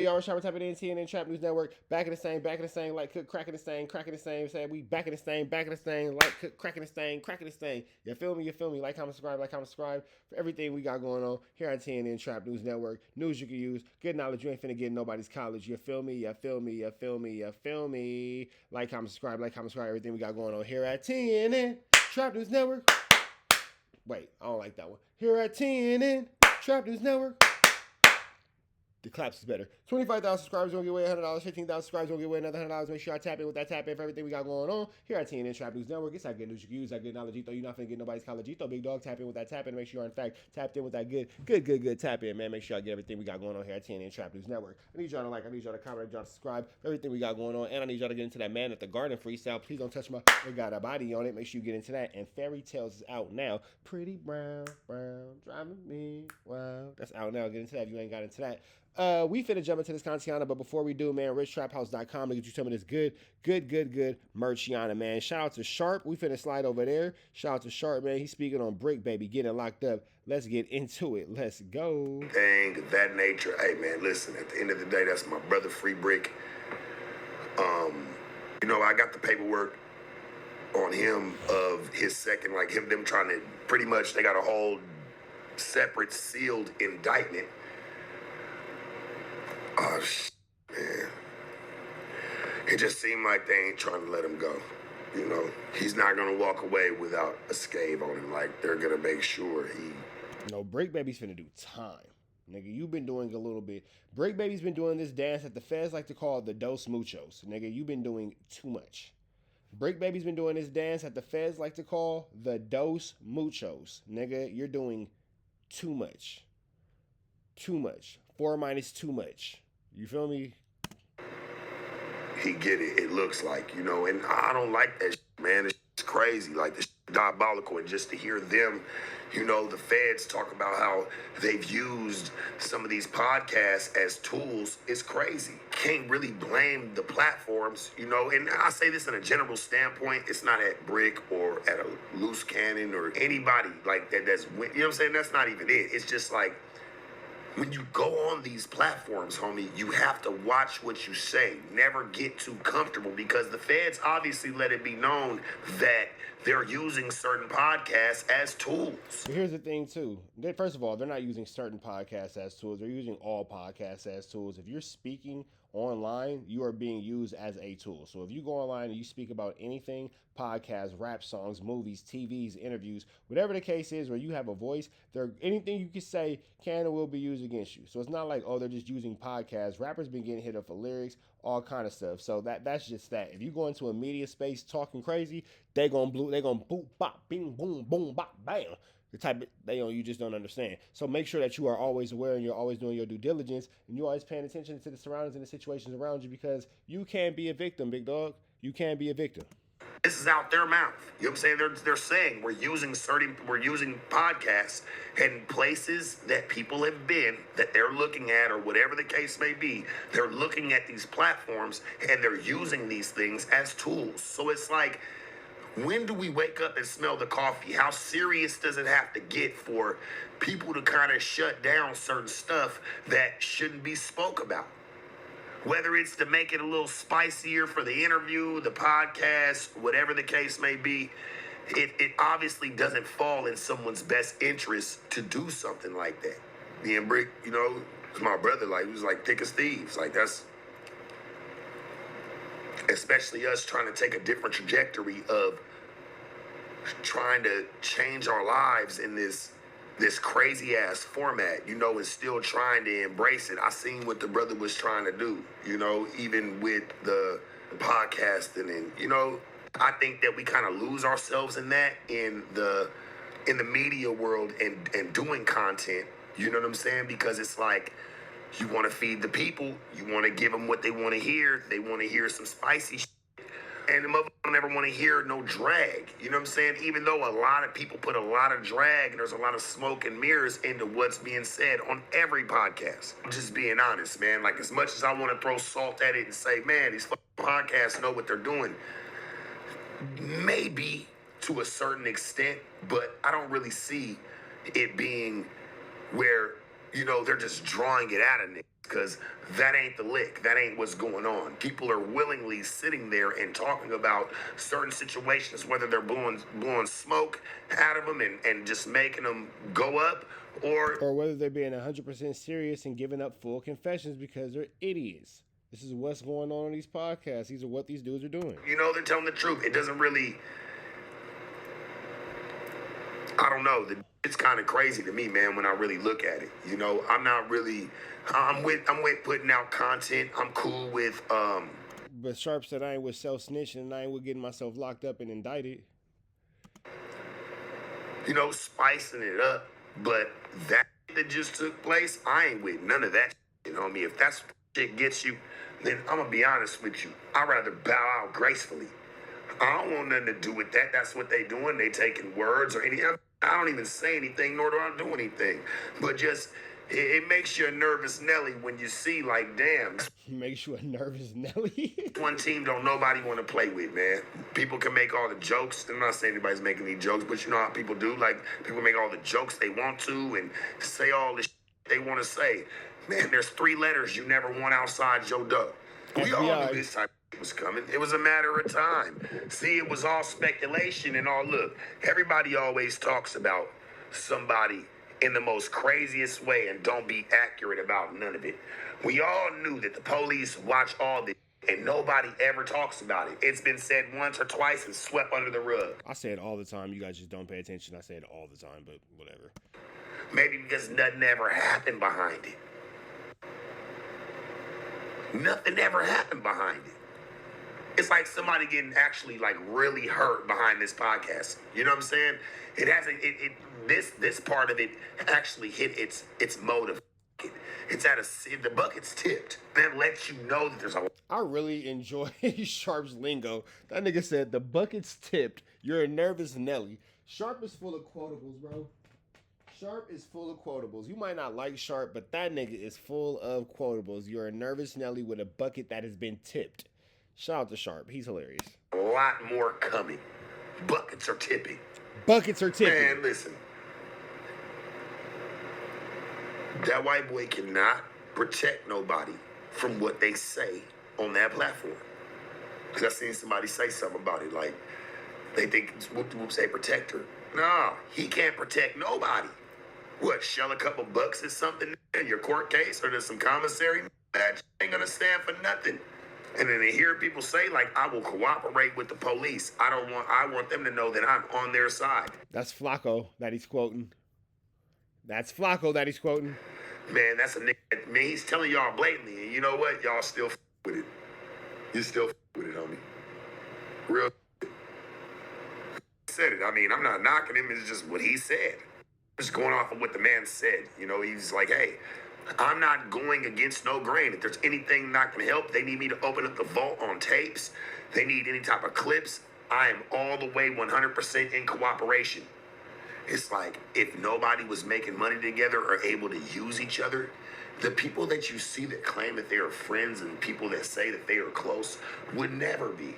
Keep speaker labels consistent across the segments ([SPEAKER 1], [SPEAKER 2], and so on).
[SPEAKER 1] Y'all are tapping in TNN Trap News Network. Back in the same, like cook, cracking the same, Say we back in the same, like cook, cracking the same. You feel me? Like, comment, subscribe for everything we got going on here on TNN Trap News Network. News you can use, good knowledge. You ain't finna get in nobody's college. You feel me? Like, comment, subscribe, everything we got going on here at TNN Trap News Network. Wait, I don't like that one. Here at TNN Trap News Network. The claps is better. 25,000 subscribers gonna get away $100. 15,000 subscribers gonna get away another $100. Make sure I tap in with that tap in for everything we got going on here at TNN Trap News Network. It's that good news you can use, that good knowledge. You're not finna get nobody's college. Big dog, tap in with that tap in. Make sure you're in fact tapped in with that good tap in, man. Make sure I get everything we got going on here at TNN Trap News Network. I need y'all to like, I need y'all to comment, I need y'all to subscribe for everything we got going on, and I need y'all to get into that Man at the Garden freestyle. Please don't touch my. It got a body on it. Make sure you get into that. And Fairy Tales is out now. Pretty brown, driving me wild. That's out now. Get into that if you ain't got into that. We finna jump into this content, but before we do, man, richtraphouse.com to get you some of this good merch, man. Shout out to Sharp. We finna slide over there. Shout out to Sharp, man. He's speaking on Bricc Baby, getting locked up. Let's get into it. Let's go.
[SPEAKER 2] Thing of that nature. Hey, man, listen, at the end of the day, that's my brother, Free Bricc. You know, I got the paperwork on him of his second, like them trying to, pretty much, they got a whole separate sealed indictment. Oh, man. It just seemed like they ain't trying to let him go. You know, he's not going to walk away without a scathe on him. Like, they're going to make sure he...
[SPEAKER 1] No, Bricc Baby's finna do time. Nigga, you've been doing a little bit. Bricc Baby's been doing this dance that the feds like to call the Dos Muchos. Nigga, you've been doing too much. Bricc Baby's been doing this dance that the feds like to call the Dos Muchos. Nigga, you're doing too much. Too much. 4 minus too much. You feel me?
[SPEAKER 2] He get it, it looks like, you know, and I don't like that shit, man. It's crazy, like, this diabolical, and just to hear them, you know, the feds talk about how they've used some of these podcasts as tools is crazy. Can't really blame the platforms, you know, and I say this in a general standpoint. It's not at Bricc or at a Loose Cannon or anybody like that that's, you know what I'm saying? That's not even it. It's just like, when you go on these platforms, homie, you have to watch what you say. Never get too comfortable, because the feds obviously let it be known that they're using certain podcasts as tools.
[SPEAKER 1] Here's the thing, too. First of all, they're not using certain podcasts as tools. They're using all podcasts as tools. If you're speaking online, you are being used as a tool. So if you go online and you speak about anything, podcasts, rap songs, movies, TVs, interviews, whatever the case is, where you have a voice, anything you can say can and will be used against you. So it's not like, oh, they're just using podcasts. Rappers been getting hit up for lyrics, all kind of stuff. So that's just that. If you go into a media space talking crazy, they gonna boop, bop, bing, boom, boom, bop, bam. The type of, you just don't understand. So make sure that you are always aware and you're always doing your due diligence and you're always paying attention to the surroundings and the situations around you, because you can be a victim, big dog. You can be a victim.
[SPEAKER 2] This is out their mouth. You know what I'm saying? They're saying we're using podcasts and places that people have been, that they're looking at, or whatever the case may be. They're looking at these platforms and they're using these things as tools. So it's like, when do we wake up and smell the coffee? How serious does it have to get for people to kind of shut down certain stuff that shouldn't be spoke about? Whether it's to make it a little spicier for the interview, the podcast, whatever the case may be, it obviously doesn't fall in someone's best interest to do something like that. Me and Bricc, you know, my brother, like, he was like thick as thieves. Like, that's... especially us trying to take a different trajectory of trying to change our lives in this crazy ass format, you know, and still trying to embrace it. I seen what the brother was trying to do, you know, even with the podcasting, and, you know, I think that we kind of lose ourselves in that, in the media world and doing content, you know what I'm saying? Because it's like, you want to feed the people. You want to give them what they want to hear. They want to hear some spicy shit. And the motherfucker don't ever want to hear no drag. You know what I'm saying? Even though a lot of people put a lot of drag and there's a lot of smoke and mirrors into what's being said on every podcast. I'm just being honest, man. Like, as much as I want to throw salt at it and say, man, these podcasts know what they're doing, maybe to a certain extent, but I don't really see it being where they're just drawing it out of niggas because that ain't the lick. That ain't what's going on. People are willingly sitting there and talking about certain situations, whether they're blowing smoke out of them and just making them go up,
[SPEAKER 1] or whether they're being 100% serious and giving up full confessions because they're idiots. This is what's going on these podcasts. These are what these dudes are doing.
[SPEAKER 2] They're telling the truth. It doesn't really, I don't know. It's kind of crazy to me, man, when I really look at it. I'm not really, I'm with putting out content. I'm cool with,
[SPEAKER 1] But Sharp said I ain't with self-snitching and I ain't with getting myself locked up and indicted.
[SPEAKER 2] Spicing it up. But that just took place, I ain't with none of that. If that's what shit gets you, then I'm going to be honest with you. I'd rather bow out gracefully. I don't want nothing to do with that. That's what they doing. They taking words or anything. I don't even say anything, nor do I do anything. But just, it makes you a nervous Nelly when you see, like, damn.
[SPEAKER 1] Makes you a nervous Nelly?
[SPEAKER 2] One team don't nobody want to play with, man. People can make all the jokes. I'm not saying anybody's making any jokes, but you know how people do. Like, people make all the jokes they want to and say all the shit they want to say. Man, there's 3 letters you never want outside your door. We all knew this type of shit was coming. It was a matter of time. See, it was all speculation and all. Look, everybody always talks about somebody in the most craziest way and don't be accurate about none of it. We all knew that the police watch all this and nobody ever talks about it. It's been said once or twice and swept under the rug.
[SPEAKER 1] I say it all the time. You guys just don't pay attention. I say it all the time, but whatever.
[SPEAKER 2] Maybe because nothing ever happened behind it. Nothing ever happened behind it. It's like somebody getting actually like really hurt behind this podcast. You know what I'm saying? It hasn't. This part of it actually hit its motive. It's the bucket's tipped. That lets you know that there's a.
[SPEAKER 1] I really enjoy Sharp's lingo. That nigga said the bucket's tipped. You're a nervous Nelly. Sharp is full of quotables, bro. Sharp is full of quotables. You might not like Sharp, but that nigga is full of quotables. You're a nervous Nelly with a bucket that has been tipped. Shout out to Sharp. He's hilarious.
[SPEAKER 2] A lot more coming. Buckets are tipping.
[SPEAKER 1] Buckets are tipping.
[SPEAKER 2] Man, listen. That white boy cannot protect nobody from what they say on that platform. Because I seen somebody say something about it. Like, they think whoop say protector. Nah, he can't protect nobody. What, shell a couple bucks or something in your court case or there's some commissary? That ain't gonna stand for nothing. And then they hear people say, like, I will cooperate with the police. I want them to know that I'm on their side.
[SPEAKER 1] That's FLAKKO that he's quoting. That's FLAKKO that he's quoting.
[SPEAKER 2] Man, that's a nigga. Man, he's telling y'all blatantly, and you know what? Y'all still with it. You still with it, homie. Real said it. I mean, I'm not knocking him. It's just what he said. Just going off of what the man said. He's like, hey, I'm not going against no grain. If there's anything not going to help, they need me to open up the vault on tapes. They need any type of clips. I am all the way 100% in cooperation. It's like if nobody was making money together or able to use each other, the people that you see that claim that they are friends and people that say that they are close would never be.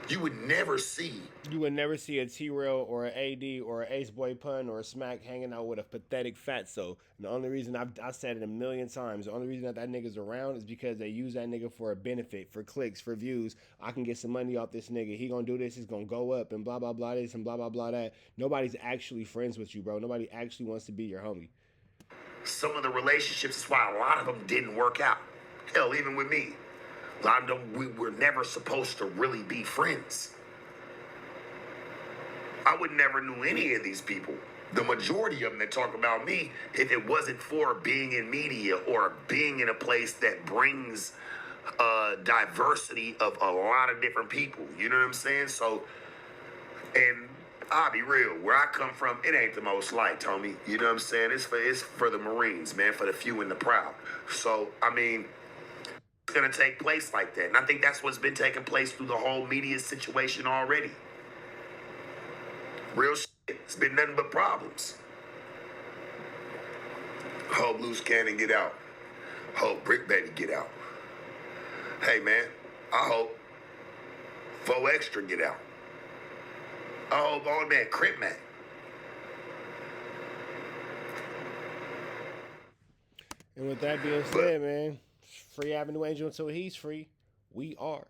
[SPEAKER 2] You would never see
[SPEAKER 1] a T-Rail or an AD or an Ace Boy Pun or a Smack hanging out with a pathetic fatso. And the only reason I've said it a million times, the only reason that nigga's around is because they use that nigga for a benefit, for clicks, for views. I can get some money off this nigga. He gonna do this. He's gonna go up and blah, blah, blah this and blah, blah, blah that. Nobody's actually friends with you, bro. Nobody actually wants to be your homie.
[SPEAKER 2] Some of the relationships, that's why a lot of them didn't work out. Hell, even with me. A lot of them, we were never supposed to really be friends. I would never knew any of these people. The majority of them that talk about me, if it wasn't for being in media or being in a place that brings diversity of a lot of different people. You know what I'm saying? So, and I'll be real, where I come from, it ain't the most liked, homie. You know what I'm saying? It's for the Marines, man, for the few and the proud. So, I mean, it's going to take place like that. And I think that's what's been taking place through the whole media situation already. Real shit. It's been nothing but problems. Hope Loose Cannon get out. Hope Bricc Baby get out. Hey, man, I hope 4 Extra get out. I hope old man Crip Man.
[SPEAKER 1] And with that being said, man, free Avenue Angel until he's free. We are